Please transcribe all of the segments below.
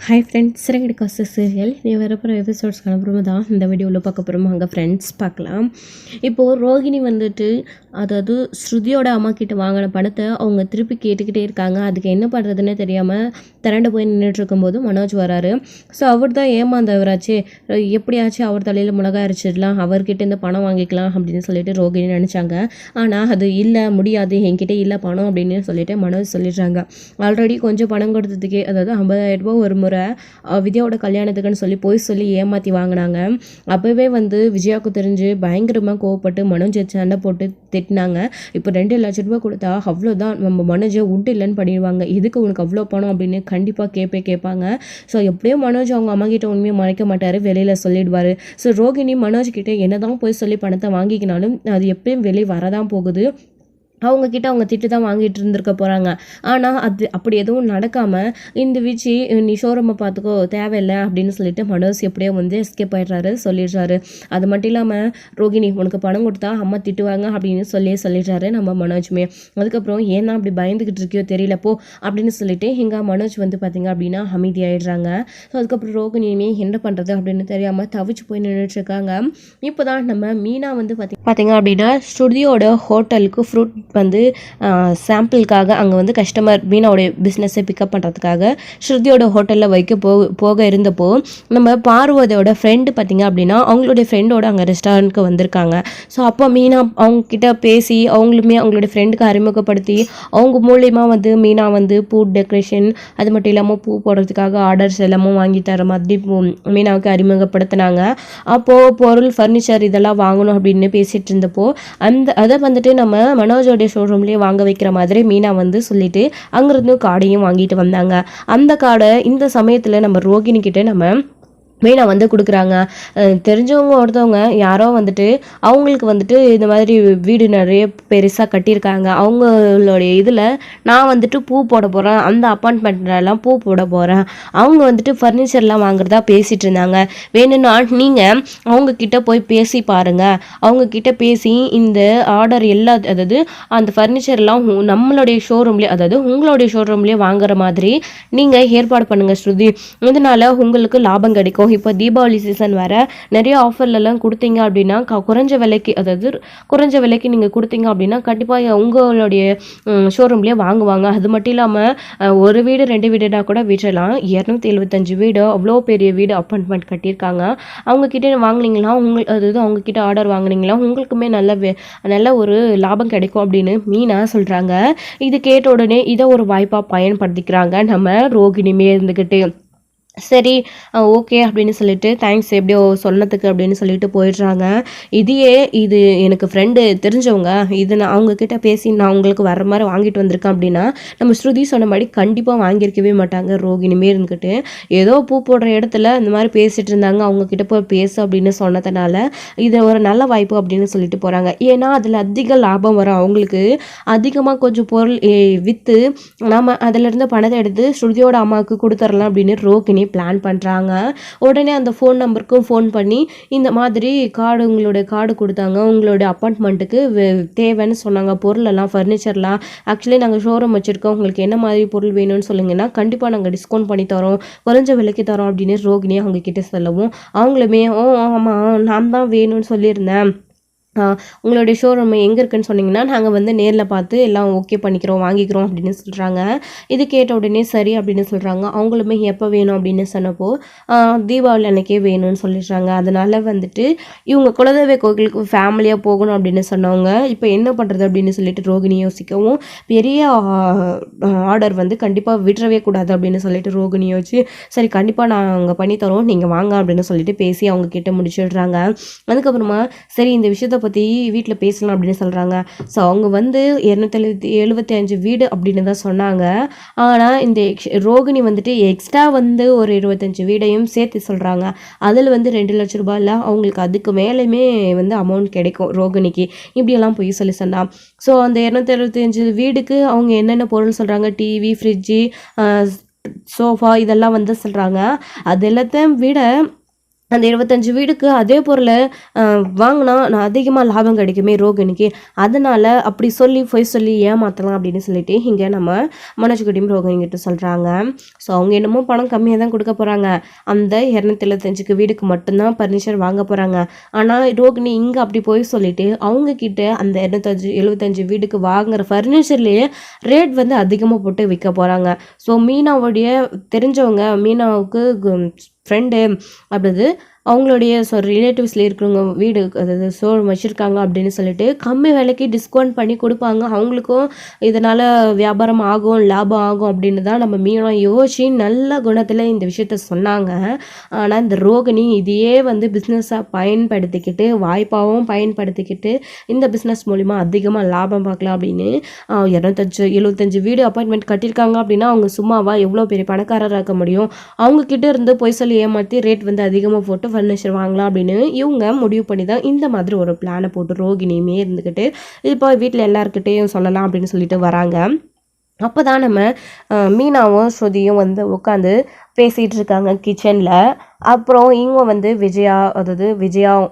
Hi friends, சிறகடி காசு serial நீ வரப்போகிற எபிசோட்ஸ்க்கு அப்புறமா தான் இந்த வீடியோவில் பார்க்க போகிறோமா. அங்கே ஃப்ரெண்ட்ஸ் பார்க்கலாம். இப்போது ரோகிணி வந்துட்டு அதாவது ஸ்ருதியோட அம்மா கிட்ட வாங்கின பணத்தை அவங்க திருப்பி கேட்டுக்கிட்டே இருக்காங்க. அதுக்கு என்ன பண்ணுறதுன்னு தெரியாமல் திரண்டு போய் நின்றுட்டு இருக்கும்போது மனோஜ் வராரு. ஸோ அவர் தான் ஏமாந்தவராச்சு, எப்படியாச்சும் அவர் தலையில் மிளகா அரைச்சிடலாம், அவர்கிட்ட இந்த பணம் வாங்கிக்கலாம் அப்படின்னு சொல்லிட்டு ரோகிணி நினச்சாங்க. ஆனால் அது இல்லை, முடியாது, என்கிட்ட இல்லை பணம் அப்படின்னு சொல்லிட்டு மனோஜ் சொல்லிடுறாங்க. ஆல்ரெடி கொஞ்சம் பணம் கொடுத்ததுக்கே அதாவது 50,000 ரூபா ஒரு முறை விஜயாவோட கல்யாணத்துக்குன்னு சொல்லி ஏமாற்றி வாங்கினாங்க. அப்போவே விஜயாவுக்கு தெரிஞ்சு பயங்கரமாக கோவப்பட்டு மனோஜ் சண்டை போட்டு திட்டினாங்க. இப்போ 2 லட்சம் ரூபாய் கொடுத்தா அவ்வளோதான், நம்ம மனோஜை உண்டு இல்லைன்னு பண்ணிடுவாங்க, இதுக்கு உனக்கு அவ்வளோ பணம் அப்படின்னு கண்டிப்பாக கேட்பாங்க. ஸோ எப்படியும் மனோஜ் அவங்க அம்மா கிட்ட உண்மையை மறைக்க மாட்டார், வெளியில் சொல்லிடுவார். ஸோ ரோகிணி மனோஜ் கிட்டே என்ன தான் போய் சொல்லி பணத்தை வாங்கிக்கினாலும் அது எப்பயும் வெளியே வரதான் போகுது. அவங்கக்கிட்ட அவங்க திட்டு தான் வாங்கிட்டு இருந்திருக்க போகிறாங்க. ஆனால் அது அப்படி எதுவும் நடக்காமல் இந்த வீச்சு நீ ஷோரூமை பார்த்துக்கோ, தேவையில்லை அப்படின்னு சொல்லிட்டு மனோஜ் எப்படியோ எஸ்கேப் ஆகிடுறாரு, சொல்லிடுறாரு. அது மட்டும் இல்லாமல் ரோகிணி உனக்கு பணம் கொடுத்தா அம்மா திட்டுவாங்க அப்படின்னு சொல்லிடுறாரு நம்ம மனோஜுமே. அதுக்கப்புறம் ஏன்னா அப்படி பயந்துக்கிட்டு இருக்கியோ தெரியல போ அப்படின்னு சொல்லிட்டு இங்கே மனோஜ் பார்த்திங்க அப்படின்னா அமைதியாகிடுறாங்க. ஸோ அதுக்கப்புறம் ரோகிணியுமே என்ன பண்ணுறது அப்படின்னு தெரியாமல் தவிச்சு போய் நின்றுட்டுருக்காங்க. இப்போ தான் நம்ம மீனா பார்த்திங்க அப்படின்னா ஸ்டுடியோட ஹோட்டலுக்கு ஃப்ரூட் சாம்பிளுக்காக அங்கே கஸ்டமர் மீனாவோடைய பிஸ்னஸை பிக்கப் பண்ணுறதுக்காக ஸ்ருதியோட ஹோட்டலில் போக இருந்தப்போ நம்ம பார்வதியோட ஃப்ரெண்டு பார்த்திங்க அப்படின்னா அவங்களுடைய ஃப்ரெண்டோட அங்கே ரெஸ்டாரண்ட்க்கு வந்திருக்காங்க. ஸோ அப்போ மீனா அவங்கக்கிட்ட பேசி அவங்களுமே அவங்களுடைய ஃப்ரெண்டுக்கு அறிமுகப்படுத்தி அவங்க மூலியமாக மீனா பூ டெக்கரேஷன் அது மட்டும் இல்லாமல் பூ போடுறதுக்காக ஆர்டர்ஸ் எல்லாமும் வாங்கி தர மாதிரி மீனாவுக்கு அறிமுகப்படுத்தினாங்க. அப்போது பொருள் ஃபர்னிச்சர் இதெல்லாம் வாங்கணும் அப்படின்னு பேசிகிட்டு இருந்தப்போ அதை நம்ம மனோஜோட ஷோரூம்லேயே வாங்க வைக்கிற மாதிரி மீனா சொல்லிட்டு அங்கிருந்து கார்டையும் வாங்கிட்டு வந்தாங்க. அந்த கார்டை இந்த சமயத்தில் நம்ம ரோகிணி கிட்ட நம்ம மீனா கொடுக்குறாங்க. தெரிஞ்சவங்க ஒருத்தவங்க யாரோ அவங்களுக்கு இந்த மாதிரி வீடு நிறைய பெருசாக கட்டியிருக்காங்க. அவங்களுடைய இதில் நான் பூ போட போகிறேன், அந்த அப்பார்ட்மெண்ட்லாம் பூ போட போகிறேன், அவங்க ஃபர்னிச்சர்லாம் வாங்குறதா பேசிகிட்டு இருந்தாங்க. வேணும்னா நீங்கள் அவங்கக்கிட்ட போய் பேசி பாருங்கள், அவங்கக்கிட்ட பேசி இந்த ஆர்டர் அதாவது அந்த ஃபர்னிச்சர்லாம் நம்மளுடைய ஷோரூம்லேயே அதாவது உங்களுடைய ஷோரூம்லேயே வாங்குற மாதிரி நீங்கள் ஏற்பாடு பண்ணுங்கள் ஸ்ருதி, இதனால் உங்களுக்கு லாபம் கிடைக்கும். இப்போ தீபாவளி சீசன் வேறு, நிறைய ஆஃபர்லலாம் கொடுத்தீங்க அப்படின்னா குறைஞ்ச விலைக்கு நீங்கள் கொடுத்தீங்க அப்படின்னா கண்டிப்பாக உங்களுடைய ஷோரூம்லேயே வாங்குவாங்க. அது மட்டும் இல்லாமல் ஒரு வீடு 2 வீடுனா கூட விற்றலாம். 275 வீடு அவ்வளோ பெரிய வீடு அப்பார்ட்மெண்ட் கட்டியிருக்காங்க. அவங்கக்கிட்ட வாங்கினீங்களா அதாவது அவங்கக்கிட்ட ஆர்டர் வாங்கினீங்களா உங்களுக்குமே நல்ல ஒரு லாபம் கிடைக்கும் அப்படின்னு மீனா சொல்கிறாங்க. இது கேட்ட உடனே இதை ஒரு வாய்ப்பாக பயன்படுத்திக்கிறாங்க நம்ம ரோகிணிமே இருந்துக்கிட்டு. சரி ஓகே அப்படின்னு சொல்லிட்டு தேங்க்ஸ் எப்படியோ சொன்னதுக்கு அப்படின்னு சொல்லிட்டு போயிடுறாங்க. இது எனக்கு ஃப்ரெண்டு தெரிஞ்சவங்க, இது நான் அவங்கக்கிட்ட பேசி நான் உங்களுக்கு வர மாதிரி வாங்கிட்டு வந்திருக்கேன் அப்படின்னா நம்ம ஸ்ருதி சொன்ன மாதிரி கண்டிப்பாக வாங்கியிருக்கவே மாட்டாங்க. ரோகிணிமே இருந்துக்கிட்டு ஏதோ பூ போடுற இடத்துல இந்த மாதிரி பேசிகிட்டு இருந்தாங்க, அவங்கக்கிட்ட போய் பேசு அப்படின்னு சொன்னதுனால இது ஒரு நல்ல வாய்ப்பு அப்படின்னு சொல்லிட்டு போகிறாங்க. ஏன்னா அதில் அதிக லாபம் வரும், அவங்களுக்கு அதிகமாக கொஞ்சம் பொருள் விற்று நம்ம அதிலிருந்து பணத்தை எடுத்து ஸ்ருதியோட அம்மாவுக்கு கொடுத்துடலாம் அப்படின்னு ரோகிணி பிளான் பண்ணுறாங்க. உடனே அந்த ஃபோன் நம்பருக்கும் ஃபோன் பண்ணி இந்த மாதிரி உங்களுடைய கார்டு கொடுத்தாங்க, உங்களுடைய அப்பார்ட்மெண்ட்டுக்கு தேவைன்னு சொன்னாங்க, பொருளெல்லாம் ஃபர்னிச்சர்லாம் ஆக்சுவலி நாங்கள் ஷோரூம் வச்சுருக்கோம், உங்களுக்கு என்ன மாதிரி பொருள் வேணும்னு சொல்லுங்கன்னா கண்டிப்பாக நாங்கள் டிஸ்கவுண்ட் பண்ணி தரோம், குறைஞ்ச விலைக்கு தரோம் அப்படின்னு ரோகிணி அவங்க கிட்டே சொல்லவும் அவங்களுமே ஆமாம் நான் தான் வேணும்னு சொல்லியிருந்தேன், உங்களுடைய ஷோரூம் எங்கே இருக்குன்னு சொன்னீங்கன்னா நாங்கள் நேரில் பார்த்து எல்லாம் ஓகே பண்ணிக்கிறோம் வாங்கிக்கிறோம் அப்படின்னு சொல்கிறாங்க. இது கேட்ட உடனே சரி அப்படின்னு சொல்கிறாங்க. அவங்களுமே எப்போ வேணும் அப்படின்னு சொன்னப்போ தீபாவளி அன்னைக்கே வேணும்னு சொல்லிடுறாங்க. அதனால் இவங்க குலதெய்வ கோயிலுக்கு ஃபேமிலியாக போகணும் அப்படின்னு சொன்னவங்க இப்போ என்ன பண்ணுறது அப்படின்னு சொல்லிட்டு ரோகிணி யோசிக்கவும் பெரிய ஆர்டர் கண்டிப்பாக விட்டுறவே கூடாது அப்படின்னு சொல்லிட்டு ரோகிணி யோசிச்சு சரி கண்டிப்பாக நாங்கள் பண்ணித்தரோம் நீங்கள் வாங்க அப்படின்னு சொல்லிட்டு பேசி அவங்க கிட்ட முடிச்சிடுறாங்க. அதுக்கப்புறமா சரி இந்த விஷயத்தை பற்றி வீட்டில் பேசலாம் அப்படின்னு சொல்கிறாங்க. ஸோ அவங்க 275 வீடு அப்படின்னு தான் சொன்னாங்க. ஆனால் இந்த ரோகிணி எக்ஸ்ட்ரா ஒரு 25 வீடையும் சேர்த்து சொல்கிறாங்க. அதில் 2 லட்சம் ரூபாயில் அவங்களுக்கு அதுக்கு மேலேயுமே அமௌண்ட் கிடைக்கும் ரோகிணிக்கு, இப்படியெல்லாம் போய் சொன்னால். ஸோ அந்த 275 வீடுக்கு அவங்க என்னென்ன பொருள் சொல்கிறாங்க, டிவி, ஃப்ரிட்ஜு, சோஃபா இதெல்லாம் சொல்கிறாங்க. அது எல்லாத்தையும் விட அந்த 25 வீடுக்கு அதே பொருளை வாங்கினா நான் அதிகமாக லாபம் கிடைக்குமே ரோகிணிக்கு, அதனால அப்படி சொல்லி பொய் சொல்லி ஏமாற்றலாம் அப்படின்னு சொல்லிட்டு இங்கே நம்ம மனோஜ்குட்டியும் ரோகிணிகிட்ட சொல்கிறாங்க. ஸோ அவங்க என்னமோ பணம் கம்மியாக தான் கொடுக்க போகிறாங்க, அந்த 275 வீடுக்கு மட்டும்தான் ஃபர்னிச்சர் வாங்க போகிறாங்க. ஆனால் ரோகிணி இங்கே அப்படி போய் சொல்லிட்டு அவங்கக்கிட்ட அந்த 275 வீடுக்கு வாங்குற ஃபர்னிச்சர்லேயே ரேட் வந்து அதிகமாக போட்டு விற்க போகிறாங்க. ஸோ மீனாவுடைய தெரிஞ்சவங்க, மீனாவுக்கு ஃப்ரெண்டு அப்படி அவங்களுடைய ரிலேட்டிவ்ஸில் இருக்கிறவங்க வீடு அதாவது ஷோரூம் வச்சுருக்காங்க அப்படின்னு சொல்லிட்டு கம்மி விலைக்கு டிஸ்கவுண்ட் பண்ணி கொடுப்பாங்க. அவங்களுக்கும் இதனால் வியாபாரம் ஆகும், லாபம் ஆகும் அப்படின்னு தான் நம்ம மீனா யோசிச்சு நல்ல குணத்தில் இந்த விஷயத்த சொன்னாங்க. ஆனால் இந்த ரோகிணி இதையே வந்து பிஸ்னஸாக பயன்படுத்திக்கிட்டு, வாய்ப்பாகவும் பயன்படுத்திக்கிட்டு இந்த பிஸ்னஸ் மூலிமா அதிகமாக லாபம் பார்க்கலாம் அப்படின்னு 275 வீடு அப்பார்ட்மெண்ட் கட்டியிருக்காங்க அப்படின்னா அவங்க சும்மாவா எவ்வளோ பெரிய பணக்காரராக இருக்க முடியும்? அவங்கக்கிட்ட இருந்து பொய் சொல்லி ஏமாற்றி ரேட் வந்து அதிகமாக போட்டு ஃபர்னிச்சர் வாங்கலாம் அப்படின்னு இவங்க முடிவு பண்ணி தான் இந்த மாதிரி ஒரு பிளானை போட்டு ரோகிணியுமே இருந்துக்கிட்டு இப்போ வீட்டில் எல்லாருக்கிட்டையும் சொல்லலாம் அப்படின்னு சொல்லிட்டு வராங்க. அப்போ தான் நம்ம மீனாவும் ஸ்ருதியும் வந்து உட்காந்து பேசிகிட்டு இருக்காங்க கிச்சனில். அப்புறம் இவங்க வந்து விஜயா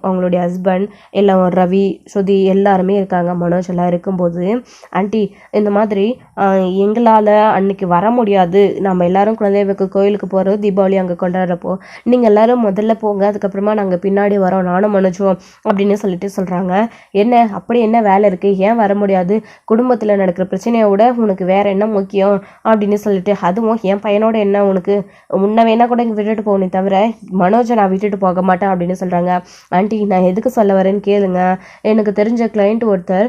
அவங்களுடைய ஹஸ்பண்ட் எல்லாம், ரவி, ஸ்ருதி எல்லாருமே இருக்காங்க. மனோஜ் எல்லாம் இருக்கும்போது, ஆண்டி இந்த மாதிரி எங்களால் அன்னைக்கு வர முடியாது, நம்ம எல்லாரும் குழந்தைகளுக்கு கோயிலுக்கு போகிறோம், தீபாவளி அங்கே கொண்டாடுறப்போ நீங்கள் எல்லோரும் முதல்ல போங்க, அதுக்கப்புறமா நாங்கள் பின்னாடி வரோம், நானும் மனோஜும் அப்படின்னு சொல்லிட்டு சொல்கிறாங்க. என்ன அப்படி என்ன வேலை இருக்குது, ஏன் வர முடியாது, குடும்பத்தில் நடக்கிற பிரச்சனையை விட உனக்கு வேறு என்ன முக்கியம் அப்படின்னு சொல்லிட்டு, அதுவும் என் பையனோட என்ன உனக்கு, உன்னை வேணா கூட இங்கே விட்டுட்டு போகணும், தவிர மனோஜை நான் விட்டுட்டு போக மாட்டேன் அப்படின்னு சொல்கிறாங்க. ஆண்டி நான் எதுக்கு சொல்ல வரேன்னு கேளுங்க, எனக்கு தெரிஞ்ச கிளைண்ட் ஒருத்தர்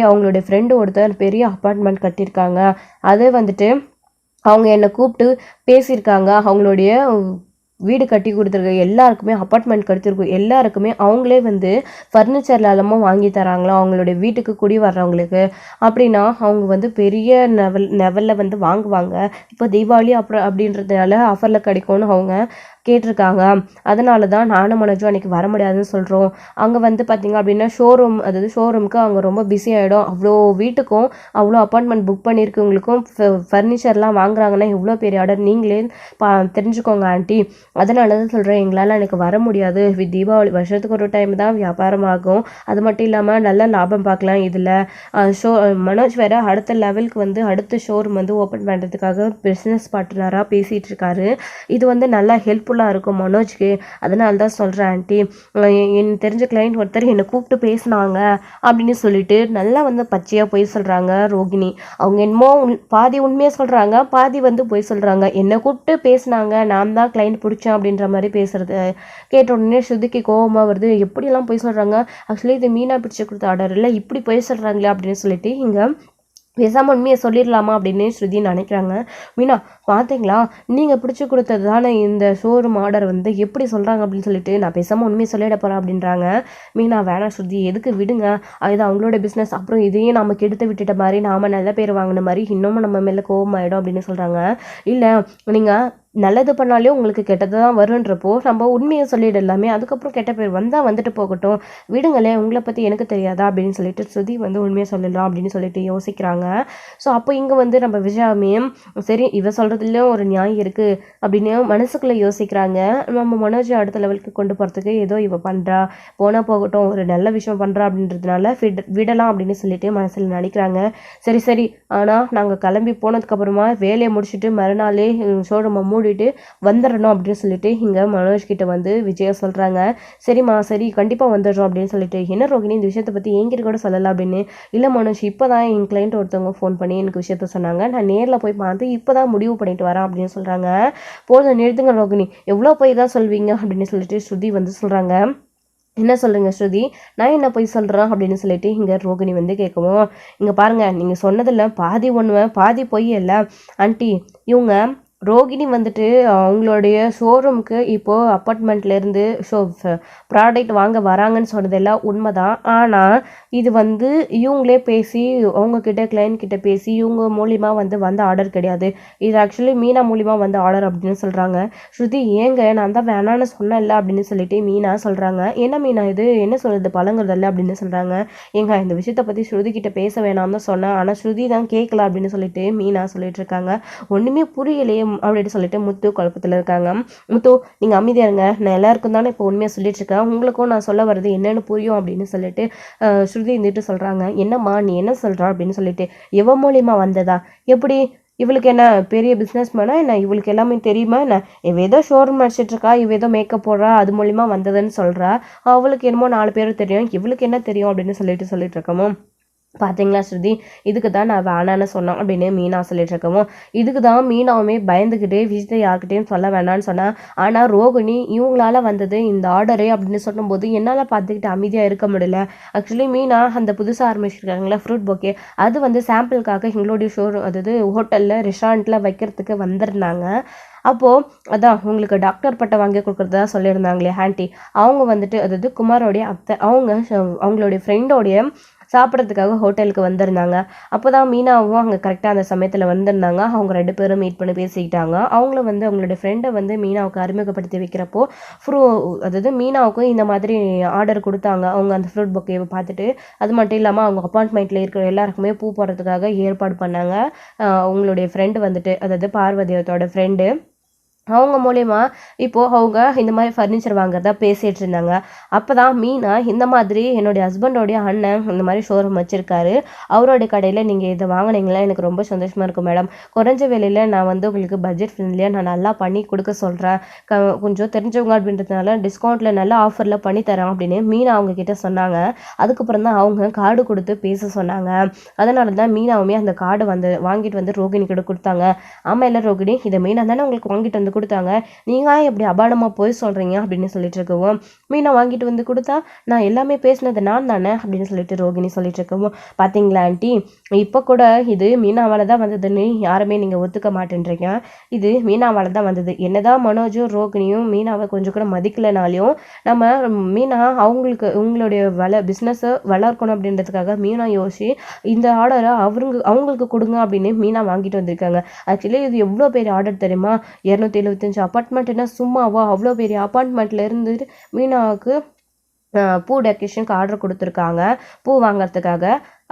அவங்களுடைய ஃப்ரெண்டு ஒருத்தர் பெரிய அப்பார்ட்மெண்ட் கட்டியிருக்காங்க. அதே வந்துட்டு அவங்க என்னை கூப்பிட்டு பேசியிருக்காங்க. அவங்களுடைய வீடு கட்டி கொடுத்துருக்க எல்லாருக்குமே, அப்பார்ட்மெண்ட் கட்டிருக்கும் எல்லாருக்குமே அவங்களே வந்து ஃபர்னிச்சர் எல்லாமும் வாங்கி தராங்களா அவங்களுடைய வீட்டுக்கு குடி வர்றவங்களுக்கு. அப்படின்னா அவங்க வந்து பெரிய லெவலில் வந்து வாங்குவாங்க. இப்போ தீபாவளி அப்படின்றதுனால ஆஃபரில் கிடைக்கும்னு அவங்க கேட்டிருக்காங்க. அதனால தான் நானும் மனோஜும் அன்றைக்கி வர முடியாதுன்னு சொல்கிறோம். அங்கே வந்து பார்த்திங்க அப்படின்னா ஷோரூமுக்கு அவங்க ரொம்ப பிஸி ஆகிடும். அவ்வளோ வீட்டுக்கும் அவ்வளோ அப்பார்ட்மெண்ட் புக் பண்ணியிருக்கவங்களுக்கும் ஃபர்னிச்சர்லாம் வாங்குறாங்கன்னா எவ்வளோ பெரிய ஆர்டர், நீங்களே தெரிஞ்சுக்கோங்க ஆண்டி. அதனால தான் சொல்கிறேன், எங்களால் எனக்கு வர முடியாது. தீபாவளி வருஷத்துக்கு ஒரு டைம் தான் வியாபாரம் ஆகும், அது மட்டும் இல்லாமல் நல்ல லாபம் பார்க்கலாம் இதில். மனோஜ் வேறு அடுத்த லெவலுக்கு வந்து அடுத்த ஷோரூம் வந்து ஓப்பன் பண்ணுறதுக்காக பிஸ்னஸ் பார்ட்னராக பேசிகிட்டு இருக்காரு. இது வந்து நல்லா ஹெல்ப்ஃபுல்லாக இருக்கும் மனோஜ்க்கு. அதனால தான் சொல்கிறேன் ஆண்டி, எனக்கு தெரிஞ்ச கிளைண்ட் ஒருத்தர் என்னை கூப்பிட்டு பேசினாங்க அப்படின்னு சொல்லிட்டு நல்லா வந்து பச்சையாக போய் சொல்கிறாங்க ரோகிணி. அவங்க என்னமோ பாதி உண்மையாக சொல்கிறாங்க, பாதி வந்து போய் சொல்கிறாங்க. என்னை கூப்பிட்டு பேசினாங்க, நான் தான் கிளைண்ட் பிடிச்சேன் அப்படின்ற மாதிரி பேசுகிறது கேட்ட உடனே ஸ்ருதிக்கு கோபமாக வருது. எப்படியெல்லாம் போய் சொல்கிறாங்க, ஆக்சுவலி இது மீனா பிடிச்சி கொடுத்த ஆர்டர் இல்லை, இப்படி போய் சொல்கிறாங்களே அப்படின்னு சொல்லிட்டு இங்கே பேசாமல் உண்மையை சொல்லிடலாமா அப்படின்னு ஸ்ருதி நினைக்கிறாங்க. மீனா பார்த்தீங்களா, நீங்கள் பிடிச்சி கொடுத்தது தானே இந்த ஷோரூம் ஆர்டர் வந்து எப்படி சொல்கிறாங்க அப்படின்னு சொல்லிட்டு, நான் பேசாமல் உண்மையை சொல்லிட போகிறேன் அப்படின்றாங்க. மீனா வேணாம் ஸ்ருதி, எதுக்கு விடுங்க, அது அவங்களோட பிஸ்னஸ், அப்புறம் இதையும் நமக்கு எடுத்து விட்டுட்ட மாதிரி நாம் நல்ல பேர் வாங்கின மாதிரி இன்னமும் நம்ம மேலே கோபமாயிடும் அப்படின்னு சொல்கிறாங்க. இல்லை நீங்கள் நல்லது பண்ணாலே உங்களுக்கு கெட்டது தான் வருன்றப்போ நம்ம உண்மையை சொல்லிடலாமே, அதுக்கப்புறம் கெட்ட பேர் வந்தால் வந்துட்டு போகட்டும், விடுங்களேன், உங்களை பற்றி எனக்கு தெரியாதா அப்படின்னு சொல்லிட்டு ஸ்ருதி வந்து உண்மையை சொல்லலாம் அப்படின்னு சொல்லிட்டு யோசிக்கிறாங்க. ஸோ அப்போ இங்கே வந்து நம்ம விஜயாமே சரி இவ சொல்கிறதுலேயும் ஒரு நியாயம் இருக்குது அப்படின்னு மனசுக்குள்ளே யோசிக்கிறாங்க. நம்ம மனோஜை அடுத்த லெவலுக்கு கொண்டு போகிறதுக்கு ஏதோ இவ பண்ணுறா, போனால் போகட்டும், ஒரு நல்ல விஷயம் பண்ணுறா அப்படின்றதுனால விடலாம் அப்படின்னு சொல்லிட்டு மனசில் நினைக்கிறாங்க. சரி ஆனால் நாங்கள் கிளம்பி போனதுக்கப்புறமா வேலையை முடிச்சுட்டு மறுநாளே ஷோரூமை மூடிட்டு வந்துடணும் அப்படின்னு சொல்லிட்டு இங்கே மனோஜ் கிட்ட வந்து விஜயா சொல்கிறாங்க. சரிம்மா சரி கண்டிப்பாக வந்துடுறோம் அப்படின்னு சொல்லிட்டு, என்ன ரோகிணி இந்த விஷயத்தை பற்றி என்கிட்ட கூட சொல்லலாம் அப்படின்னு. இல்லை மனோஜ், இப்போ தான் என் கிளைண்ட் ஒருத்தவங்க ஃபோன் பண்ணி எனக்கு விஷயத்த சொன்னாங்க, நான் நேரில் போய் பார்த்து இப்போ தான் முடிவு பண்ணிட்டு வரேன் அப்படின்னு சொல்கிறாங்க. போதும் நிறுத்துங்க ரோகிணி, எவ்வளோ போய் தான் சொல்வீங்க அப்படின்னு சொல்லிட்டு ஸ்ருதி வந்து சொல்கிறாங்க. என்ன சொல்கிறீங்க ஸ்ருதி, நான் என்ன போய் சொல்கிறேன் அப்படின்னு சொல்லிட்டு இங்கே ரோகிணி வந்து கேட்கவும், இங்கே பாருங்கள், நீங்கள் சொன்னதில்ல பாதி ஒன்று பாதி பொய் இல்லை ஆண்டி. இவங்க ரோகிணி வந்துட்டு அவங்களுடைய ஷோரூமுக்கு இப்போது அப்பார்ட்மெண்ட்லேருந்து ப்ராடக்ட் வாங்க வராங்கன்னு சொன்னதெல்லாம் உண்மை தான். ஆனால் இது வந்து இவங்களே பேசி அவங்கக்கிட்ட கிளைண்ட் கிட்ட பேசி இவங்க மூலிமா வந்த ஆர்டர் கிடையாது, இது ஆக்சுவலி மீனா மூலிமா வந்த ஆர்டர் அப்படின்னு சொல்கிறாங்க. ஸ்ருதி ஏங்க நான் தான் வேணான்னு சொன்னேன்ல அப்படின்னு சொல்லிட்டு மீனா சொல்கிறாங்க. என்ன மீனா இது என்ன சொல்கிறது பழங்குறதில்ல அப்படின்னு சொல்கிறாங்க. ஏங்க இந்த விஷயத்தை பற்றி ஸ்ருதி கிட்ட பேச வேணாம் தான் சொன்னேன், ஆனால் ஸ்ருதி தான் கேட்கல அப்படின்னு சொல்லிட்டு மீனா சொல்லிட்டு இருக்காங்க. ஒன்றுமே புரியலையே அப்படின்னு சொல்லிட்டு முத்து குழப்பத்தில் இருக்காங்க. முத்து நீங்கள் அமைதியாக இருங்க, நான் எல்லாருக்கும் தானே இப்போ உண்மையாக சொல்லிட்டு இருக்கேன், உங்களுக்கும் நான் சொல்ல வர்றது என்னன்னு புரியும் அப்படின்னு சொல்லிட்டு ஸ்ருதி இருந்துட்டு சொல்கிறாங்க. என்னம்மா நீ என்ன சொல்கிறா அப்படின்னு சொல்லிட்டு, எவ மூலியமாக வந்ததா, எப்படி இவளுக்கு என்ன பெரிய பிஸ்னஸ் மேனா என்ன, இவளுக்கு எல்லாமே தெரியுமா என்ன, இவ ஏதோ ஷோரூம் அடிச்சிட்டு இருக்கா, இவ ஏதோ மேக்கப் போடுறா, அது மூலியமா வந்ததுன்னு சொல்கிறா, அவளுக்கு என்னமோ 4 பேர் தெரியும், இவளுக்கு என்ன தெரியும் அப்படின்னு சொல்லிட்டு இருக்கமோ. பார்த்தீங்களா ஸ்ருதி, இதுக்கு தான் நான் வேணான்னு சொன்னேன் அப்படின்னு மீனா சொல்லிட்டு இருக்கவும், இதுக்கு தான் மீனாவுமே பயந்துக்கிட்டே விஷயத்தை யார்கிட்டையும் சொல்ல வேணான்னு சொன்னேன். ஆனால் ரோகிணி இவங்களால வந்தது இந்த ஆர்டரே அப்படின்னு சொல்லும்போது என்னால் பார்த்துக்கிட்டு அமைதியாக இருக்க முடியல. ஆக்சுவலி மீனா அந்த புதுசாக ஆரம்பிச்சிருக்காங்களா ஃப்ரூட் பொக்கே, அது வந்து சாம்பிளுக்காக எங்களுடைய ஷோரூம் அதாவது ஹோட்டலில் ரெஸ்டாரண்ட்டில் வைக்கிறதுக்கு வந்திருந்தாங்க. அப்போது அதான் உங்களுக்கு டாக்டர் பட்டம் வாங்கி கொடுக்குறதா சொல்லியிருந்தாங்களே ஆண்டி, அவங்க வந்துட்டு அதாவது குமாரோடைய அத்தை, அவங்களுடைய ஃப்ரெண்டோடைய சாப்பிட்றதுக்காக ஹோட்டலுக்கு வந்திருந்தாங்க. அப்போ தான் மீனாவும் அங்கே கரெக்டாக அந்த சமயத்தில் வந்திருந்தாங்க. அவங்க 2 பேரும் மீட் பண்ணி பேசிக்கிட்டாங்க. அவங்களும் வந்து அவங்களோட ஃப்ரெண்டை வந்து மீனாவுக்கு அறிமுகப்படுத்தி வைக்கிறப்போ அதாவது மீனாவுக்கும் இந்த மாதிரி ஆர்டர் கொடுத்தாங்க. அவங்க அந்த ஃப்ரூட் பொக்கேவை பார்த்துட்டு, அது மட்டும் இல்லாமல் அவங்க அப்பார்ட்மெண்ட்டில் இருக்கிற எல்லாருக்குமே பூ போடுறதுக்காக ஏற்பாடு பண்ணாங்க. அவங்களுடைய ஃப்ரெண்டு வந்துட்டு அதாவது பார்வதியோட ஃப்ரெண்டு, அவங்க மூலயமா இப்போது அவங்க இந்த மாதிரி ஃபர்னிச்சர் வாங்குறதா பேசிகிட்டு இருந்தாங்க. அப்போ தான் மீனா இந்த மாதிரி என்னுடைய ஹஸ்பண்டோடைய அண்ணன் இந்த மாதிரி ஷோரூம் வச்சுருக்காரு, அவரோடைய கடையில் நீங்கள் இதை வாங்கினீங்களா எனக்கு ரொம்ப சந்தோஷமாக இருக்கும் மேடம், குறைஞ்ச விலையில் நான் வந்து உங்களுக்கு பட்ஜெட் ஃப்ரெண்ட்லியாக நான் நல்லா பண்ணி கொடுக்க சொல்கிறேன், கொஞ்சம் தெரிஞ்சவங்க அப்படின்றதுனால டிஸ்கவுண்ட்டில் நல்ல ஆஃபரில் பண்ணி தரேன் அப்படின்னு மீனா அவங்க கிட்ட சொன்னாங்க. அதுக்கப்புறம் தான் அவங்க கார்டு கொடுத்து பேச சொன்னாங்க. அதனால தான் மீனாவுமே அந்த கார்டு வாங்கிட்டு வந்து ரோகிணி கிட்ட கொடுத்தாங்க. ஆமாம் இல்லை ரோகிணி, இதை மீனா தானே உங்களுக்கு வாங்கிட்டு வந்து கொடுத்தாங்க, நீங்கள் எப்படி அபாடமாக போய் சொல்கிறீங்க அப்படின்னு சொல்லிட்டு இருக்கவும், மீனா வாங்கிட்டு வந்து கொடுத்தா நான் எல்லாமே பேசினது நான் தானே அப்படின்னு சொல்லிட்டு ரோகிணி சொல்லிட்டு இருக்கவும், பார்த்தீங்களா ஆண்டி, இப்போ கூட இது மீனாவால் தான் வந்ததுன்னு யாருமே நீங்கள் ஒத்துக்க மாட்டேன்றீங்க, இது மீனாவால் தான் வந்தது. என்னதான் மனோஜும் ரோகிணியும் மீனாவை கொஞ்சம் கூட மதிக்கலைனாலையும் நம்ம மீனா உங்களுடைய பிஸ்னஸை வளர்க்கணும் அப்படின்றதுக்காக மீனா யோசிச்சு இந்த ஆர்டரை அவங்களுக்கு கொடுங்க அப்படின்னு மீனா வாங்கிட்டு வந்திருக்காங்க. ஆக்சுவலி இது எவ்வளோ பெரிய ஆர்டர் தெரியுமா, 275 அப்பார்ட்மெண்ட்னா சும்மாவா, அவ்வளோ பெரிய அப்பார்ட்மெண்ட்டில் இருந்துட்டு மீனாவுக்கு பூ டெக்கரேஷனுக்கு ஆர்டர் கொடுத்துருக்காங்க பூ வாங்கிறதுக்காக.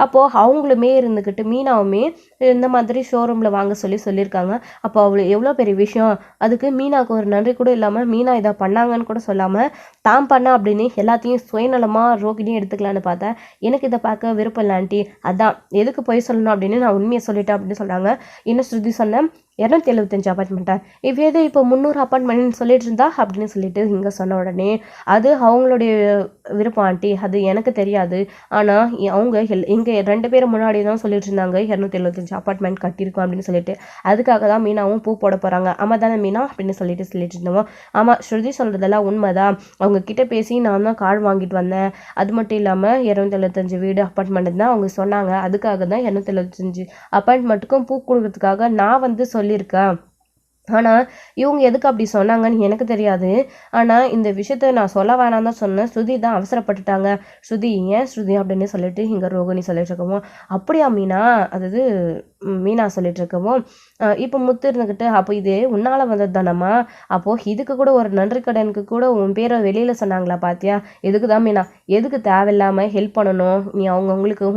அப்போது அவங்களுமே இருந்துக்கிட்டு மீனாவுமே இந்த மாதிரி ஷோரூமில் வாங்க சொல்லியிருக்காங்க. அப்போ அவ்வளோ எவ்வளோ பெரிய விஷயம், அதுக்கு மீனாவுக்கு ஒரு நன்றி கூட இல்லாமல் மீனா இதை பண்ணாங்கன்னு கூட சொல்லாமல் தான் பண்ண அப்படின்னு எல்லாத்தையும் சுயநலமாக ரோகிணியும் எடுத்துக்கலான்னு பார்த்தேன். எனக்கு இதை பார்க்க விருப்பம் இல்லை ஆண்டி, அதான் எதுக்கு போய் சொல்லணும் அப்படின்னு நான் உண்மையை சொல்லிட்டேன் அப்படின்னு சொல்கிறாங்க. இன்னும் ஸ்ருதி சொன்னேன் 275 அப்பார்ட்மெண்ட்டா, ஏதோ இப்போ 300 அப்பார்ட்மெண்ட்னு சொல்லிட்டு இருந்தா அப்படின்னு சொல்லிட்டு இங்கே சொன்ன உடனே, அது அவங்களுடைய விருப்பம் ஆண்டி, அது எனக்கு தெரியாது, ஆனால் அவங்க இங்கே 2 பேரும் முன்னாடி தான் சொல்லிட்டு இருந்தாங்க 275 அப்பார்ட்மெண்ட் கட்டியிருக்கோம் அப்படின்னு சொல்லிட்டு, அதுக்காக தான் மீனாவும் பூ போட போகிறாங்க. ஆமாம் தானே மீனா அப்படின்னு சொல்லிட்டு இருந்தோம். ஆமாம் ஸ்ருதி சொல்கிறதெல்லாம் உண்மைதான், அவங்க கிட்ட பேசி நான் தான் கார்டு வாங்கிட்டு வந்தேன், அது மட்டும் இல்லாமல் 275 வீடு அப்பார்ட்மெண்ட் தான் அவங்க சொன்னாங்க, அதுக்காக தான் 275 அப்பார்ட்மெண்ட்டுக்கும் பூ கொடுக்கறதுக்காக நான் வந்து சொல்லியிருக்கேன். ஆனால் இவங்க எதுக்கு அப்படி சொன்னாங்கன்னு எனக்கு தெரியாது, ஆனால் இந்த விஷயத்த நான் சொல்ல வேணாம் தான் சொன்னேன், ஸ்ருதி தான் அவசரப்பட்டுட்டாங்க, ஸ்ருதி ஏன் ஸ்ருதி அப்படின்னு சொல்லிட்டு இங்கே ரோகிணி சொல்லிட்டு இருக்கவும், அப்படியா மீனா, அதாவது மீனா சொல்லிட்டு இருக்கவும், இப்போ முத்து இருந்துக்கிட்டு அப்போ இது உன்னால் வந்தது தானம்மா, அப்போது இதுக்கு கூட ஒரு நன்றி கடனுக்கு கூட உன் பேரை வெளியில் சொன்னாங்களா பார்த்தியா, எதுக்கு தான் மீனா, எதுக்கு தேவையில்லாமல் ஹெல்ப் பண்ணணும், நீ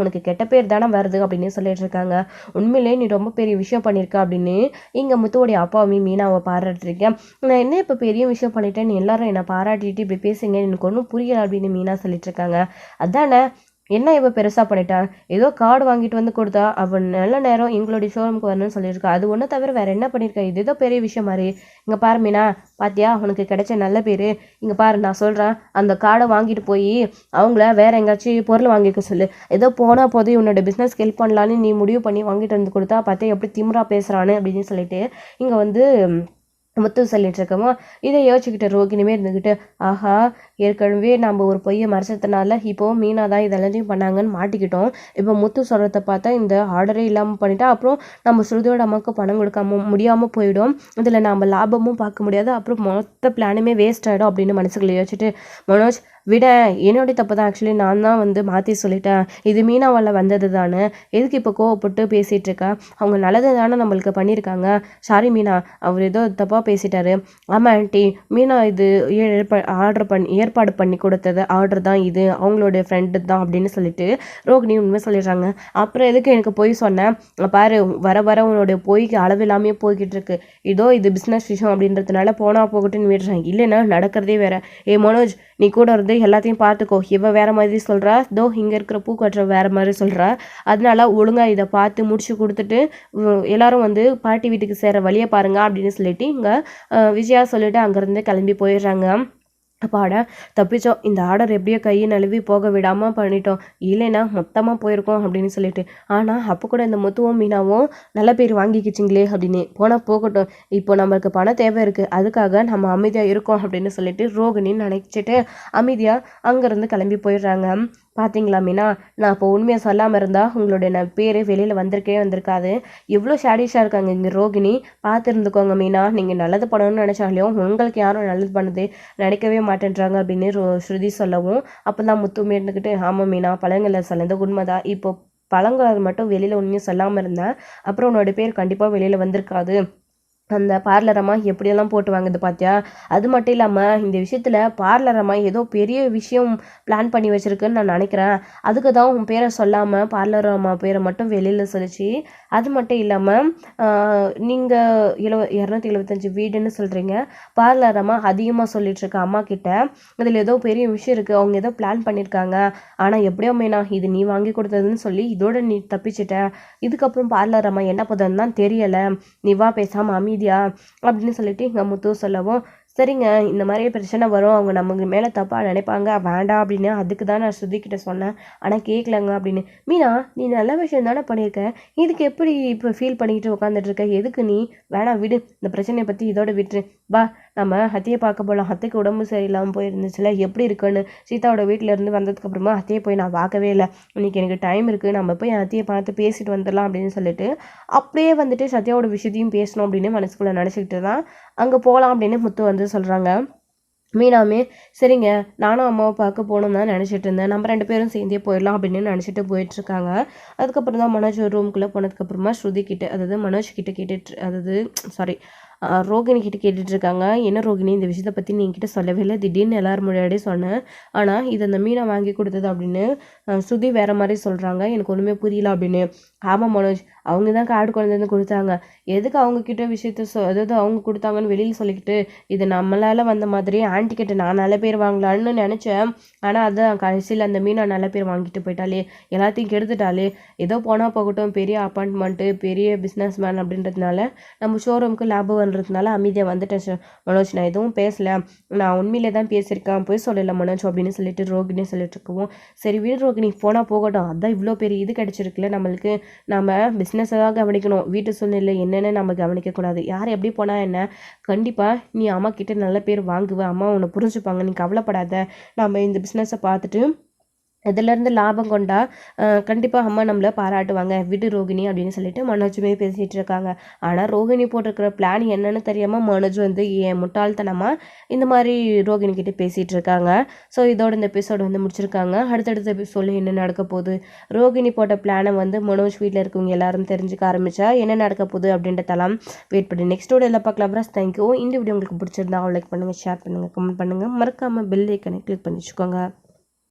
உனக்கு கெட்ட பேர் தானே வருது அப்படின்னு சொல்லிட்டு இருக்காங்க. உண்மையிலே நீ ரொம்ப பெரிய விஷயம் பண்ணியிருக்க அப்படின்னு இங்கே முத்துவோடைய அப்பாவுமே மீனாவை பாராட்டிருக்கேன். நான் என்ன இப்போ பெரிய விஷயம் பண்ணிட்டேன், நீ எல்லாரும் என்னை பாராட்டிட்டு இப்படி பேசுங்க, எனக்கு ஒன்றும் புரியலை அப்படின்னு மீனா சொல்லிட்டு இருக்காங்க. அதானே என்ன இவ பெருசாக பண்ணிட்டான், ஏதோ கார்டு வாங்கிட்டு வந்து கொடுத்தா அவன் நல்ல நேரம் எங்களுடைய ஷோரூமுக்கு வரணும்னு சொல்லியிருக்கா, அது ஒன்றும் தவிர வேறு என்ன பண்ணியிருக்கா, இது ஏதோ பெரிய விஷயம் மாதிரி. இங்கே பாரு மீனா, பாத்தியா உனக்கு கிடைச்ச நல்ல பேர், இங்கே பாரு நான் சொல்கிறேன், அந்த கார்டை வாங்கிட்டு போய் அவங்கள வேறு எங்கேயாச்சும் பொருள் வாங்கிக்க சொல்லு, ஏதோ போனால் போது உன்னோட பிஸ்னஸ்க்கு ஹெல்ப் பண்ணலான்னு நீ முடிவு பண்ணி வாங்கிட்டு வந்து கொடுத்தா பார்த்தா எப்படி திமிரா பேசுகிறான்னு அப்படின்னு சொல்லிட்டு இங்கே வந்து முத்து சொல்லிட்டு இருக்கமோ, இதை யோசிச்சுக்கிட்ட ரோகிணியுமே இருந்துக்கிட்டு, ஆஹா ஏற்கனவே நம்ம ஒரு பொய்யை மறைச்சதுனால இப்போது மீனா தான் இதெல்லாத்தையும் பண்ணாங்கன்னு மாட்டிக்கிட்டோம், இப்போ முத்து சொல்கிறத பார்த்தா இந்த ஆர்டரே இல்லாமல் பண்ணிட்டா அப்புறம் நம்ம ஸ்ருதியோட அம்மாவுக்கு பணம் கொடுக்காம முடியாமல் போயிடும், இதில் நம்ம லாபமும் பார்க்க முடியாது, அப்புறம் மொத்த பிளானுமே வேஸ்ட் ஆகிடும் அப்படின்னு மனசுக்குள்ள யோசிச்சுட்டு, மனோஜ் விட என்னுடைய தப்பு தான், ஆக்சுவலி நான் தான் வந்து மாற்றி சொல்லிட்டேன், இது மீனாவால் வந்தது தானே, எதுக்கு இப்போ கோவப்பட்டு பேசிகிட்டு இருக்கா, அவங்க நல்லது தானே நம்மளுக்கு பண்ணியிருக்காங்க, சாரி மீனா, அவர் ஏதோ தப்பாக பேசிட்டாரு. ஆமாம் ஆண்டி, மீனா இது ஏற்பாடு பண்ணி கொடுத்தது ஆர்டர் தான் இது, அவங்களுடைய ஃப்ரெண்டு தான் அப்படின்னு சொல்லிட்டு ரோகிணி உண்மை சொல்லிடுறாங்க. அப்புறம் எதுக்கு எனக்கு போய் சொன்னேன், பாரு வர வர உன்னுடைய பொய்க்கு அளவில்லாமே போய்கிட்டு இருக்கு, இதோ இது பிஸ்னஸ் விஷயம் அப்படின்றதுனால போனா போகட்டுன்னு விடுறேன், இல்லைன்னா நடக்கிறதே வேற. மனோஜ், நீ கூட இருந்து எல்லாத்தையும் பார்த்துக்கோ, இவ வேற மாதிரி சொல்கிறா, தோ இங்கே இருக்கிற பூக்கட்டுற வேற மாதிரி சொல்கிறா, அதனால ஒழுங்காக இதை பார்த்து முடிச்சு கொடுத்துட்டு எல்லாரும் வந்து பாட்டி வீட்டுக்கு சேர வழியை பாருங்க அப்படின்னு சொல்லிட்டு இங்கே விஜயா சொல்லிட்டு அங்கேருந்து கிளம்பி போயிடுறாங்க. அப்பாடா தப்பிச்சோம், இந்த ஆர்டர் எப்படியோ கையை நழுவி போக விடாமல் பண்ணிட்டோம், இல்லைன்னா மொத்தமாக போயிருக்கோம் அப்படின்னு சொல்லிட்டு. ஆனால் அப்போ கூட இந்த முத்துவும் மீனாவும் நல்ல பேர் வாங்கிக்கிச்சிங்களே அப்படின்னு. போனால் போகட்டும், இப்போ நம்மளுக்கு பணம் தேவை இருக்குது, அதுக்காக நம்ம அமைதியாக இருக்கோம் அப்படின்னு சொல்லிட்டு ரோகிணின்னு நினச்சிட்டு அமைதியாக அங்கேருந்து கிளம்பி போயிடுறாங்க. பார்த்தீங்களா மீனா, நான் இப்போ உண்மையை சொல்லாமல் இருந்தால் உங்களுடைய பேர் வெளியில் வந்திருக்காது. எவ்வளோ ஷேடிஷாக இருக்காங்க இங்கே ரோகிணி, பார்த்துருந்துக்கோங்க மீனா, நீங்கள் நல்லது பண்ணணும்னு நினச்சாலையும் உங்களுக்கு யாரும் நல்லது பண்ணுது நினைக்கவே மாட்டேன்றாங்க அப்படின்னு ஸ்ருதி சொல்லவும், அப்போ தான் முத்து இருந்துக்கிட்டு, ஆமாம் மீனா, பழங்களில் சொன்னது உண்மைதான், இப்போ பழங்கள் மட்டும் வெளியில் உண்மையும் சொல்லாமல் இருந்தேன், அப்புறம் உன்னோட பேர் கண்டிப்பாக வெளியில் வந்திருக்காது, அந்த பார்லரம்மா எப்படியெல்லாம் போட்டு வாங்குது பார்த்தியா, அது மட்டும் இல்லாமல் இந்த விஷயத்தில் பார்லரம்மா ஏதோ பெரிய விஷயம் பிளான் பண்ணி வச்சுருக்குன்னு நான் நினைக்கிறேன், அதுக்கு தான் உன் பேரை சொல்லாமல் பார்லரம்மா பேரை மட்டும் வெளியில் சொல்லிச்சு, அது மட்டும் இல்லாமல் நீங்கள் 275 வீடுன்னு சொல்கிறீங்க, பார்லரம்மா அதிகமாக சொல்லிகிட்ருக்க அம்மா கிட்ட அதில் ஏதோ பெரிய விஷயம் இருக்குது, அவங்க ஏதோ பிளான் பண்ணியிருக்காங்க, ஆனால் எப்படியோ மீனா இது நீ வாங்கி கொடுத்ததுன்னு சொல்லி இதோட நீ தப்பிச்சிட்ட, இதுக்கப்புறம் பார்லரம்மா என்ன பண்ணுறதுன்னு தான் தெரியலை, நீ வா பேசாமல் அமைதியா அப்படின்னு சொல்லிட்டு எங்கள் முத்து சொல்லவும், சரிங்க இந்த மாதிரி பிரச்சனை வரும், அவங்க நமக்கு மேலே தப்பாக நினைப்பாங்க வேண்டாம் அப்படின்னு, அதுக்கு தான் நான் ஸ்ருதிக்கிட்ட சொன்னேன், ஆனால் கேட்கலங்க அப்படின்னு. மீனா, நீ நல்ல விஷயம் தானே பண்ணியிருக்க, இதுக்கு எப்படி இப்போ ஃபீல் பண்ணிக்கிட்டு உட்காந்துட்ருக்க, எதுக்கு நீ வேணாம் விடு, இந்த பிரச்சனையை பற்றி இதோட விட்டுரு, வா நம்ம அத்தையை பார்க்க போகலாம், அத்தைக்கு உடம்பு சரியில்லாமல் போயிருந்துச்சுல, எப்படி இருக்குன்னு சீதாவோட வீட்டிலேருந்து வந்ததுக்கப்புறமா அத்தையை போய் நான் பார்க்கவே இல்லை, இன்னைக்கு எனக்கு டைம் இருக்குது, நம்ம போய் அத்தையை பார்த்து பேசிட்டு வந்துடலாம் அப்படின்னு சொல்லிட்டு அப்படியே வந்துட்டு சத்யாவோட விஷயத்தையும் பேசணும் அப்படின்னு மனசுக்குள்ளே நினச்சிக்கிட்டு தான் அங்கே போகலாம் அப்படின்னு முத்து வந்து சொல்கிறாங்க. மீனாமே சரிங்க, நானும் அம்மாவை பார்க்க போகணும் தான் நினச்சிட்டு இருந்தேன், நம்ம 2 பேரும் சேர்ந்தே போயிடலாம் அப்படின்னு நினச்சிட்டு போயிட்டுருக்காங்க. அதுக்கப்புறம் தான் மனோஜ் ரூம்குள்ளே போனதுக்கப்புறமா ஸ்ருதி கிட்ட, அதாவது மனோஜ் கிட்ட கேட்டுட்டு, அதாவது சாரி ரோகிணி கிட்ட கேட்டுட்ருக்காங்க, என்ன ரோகிணி இந்த விஷயத்தை பற்றி நீ என்கிட்ட சொல்லவே இல்லை, திடீர்னு எல்லோரும் முன்னாடியே சொன்னேன், ஆனால் இது அந்த மீனா வாங்கி கொடுத்தது அப்படின்னு ஸ்ருதி வேறு மாதிரி சொல்கிறாங்க, எனக்கு ஒன்றுமே புரியல அப்படின்னு. ஆமாம் மனோஜ், அவங்க தான் கார்டு கொண்டு வந்து கொடுத்தாங்க, எதுக்கு அவங்கக்கிட்ட விஷயத்த அதாவது அவங்க கொடுத்தாங்கன்னு வெளியில் சொல்லிக்கிட்டு, இது நம்மளால் வந்த மாதிரி ஆன்டி கிட்ட நான் நல்ல பேர் வாங்கலான்னு நினச்சேன், ஆனால் அதுதான் கடைசியில் அந்த மீனா நல்ல பேர் வாங்கிட்டு போயிட்டாலே, எல்லாத்தையும் கெடுத்துட்டாலே, ஏதோ போனால் போகட்டும், பெரிய அப்பார்ட்மெண்ட்டு பெரிய பிஸ்னஸ் மேன் அப்படின்றதுனால நம்ம ஷோரூமுக்கு லாபம் பண்ணுறதுனால அமைதியாக வந்துட்டேன் மனோஜ், நான் எதுவும் பேசலை, நான் உண்மையிலே தான் பேசியிருக்கேன், போய் சொல்லலை மனோஜ் அப்படின்னு சொல்லிட்டு ரோகிணி சொல்லிட்டு இருக்கவும், சரி வீடு ரோகிணி போனால் போகட்டும், அதான் இவ்வளோ பெரிய இது கிடச்சிருக்குல்ல நம்மளுக்கு, நம்ம பிஸ்னஸை தான் கவனிக்கணும், வீட்டு சூழ்நிலை என்னென்னு நம்ம கவனிக்கக்கூடாது, யார் எப்படி போனால் என்ன, கண்டிப்பாக நீ அம்மா கிட்டே நல்ல பேர் வாங்குவேன், அம்மா உன்னை புரிஞ்சுப்பாங்க, நீ கவலைப்படாத, நம்ம இந்த பிஸ்னஸை பார்த்துட்டு இதிலேருந்து லாபம் கொண்டா கண்டிப்பாக அம்மா நம்மளை பாராட்டுவாங்க, விடு ரோகிணி அப்படின்னு சொல்லிட்டு மனோஜுமே பேசிகிட்டு இருக்காங்க. ஆனால் ரோகிணி போட்டிருக்கிற பிளான் என்னன்னு தெரியாமல் மனோஜ் வந்து ஏன் முட்டாள்தனமாக இந்த மாதிரி ரோகிணி கிட்டே பேசிகிட்டு இருக்காங்க. ஸோ இதோட இந்த எபிசோடு வந்து முடிச்சிருக்காங்க. அடுத்தடுத்த எபிசோடில் என்ன நடக்க போகுது, ரோகிணி போட்ட பிளானை வந்து மனோஜ் வீட்டில் இருக்கவங்க எல்லாரும் தெரிஞ்சுக்க ஆரம்பித்தா என்ன நடக்க போகுது அப்படின்றதெல்லாம் வெயிட் பண்ணி நெக்ஸ்ட் வீடியோவில் பார்க்கலாம். Friends, thank you. இந்த வீடியோ உங்களுக்கு பிடிச்சிருந்தா லைக் பண்ணுங்கள், ஷேர் பண்ணுங்கள், கமெண்ட் பண்ணுங்கள், மறக்காமல் பெல் ஐக்கனை கிளிக் பண்ணி வச்சுக்கோங்க.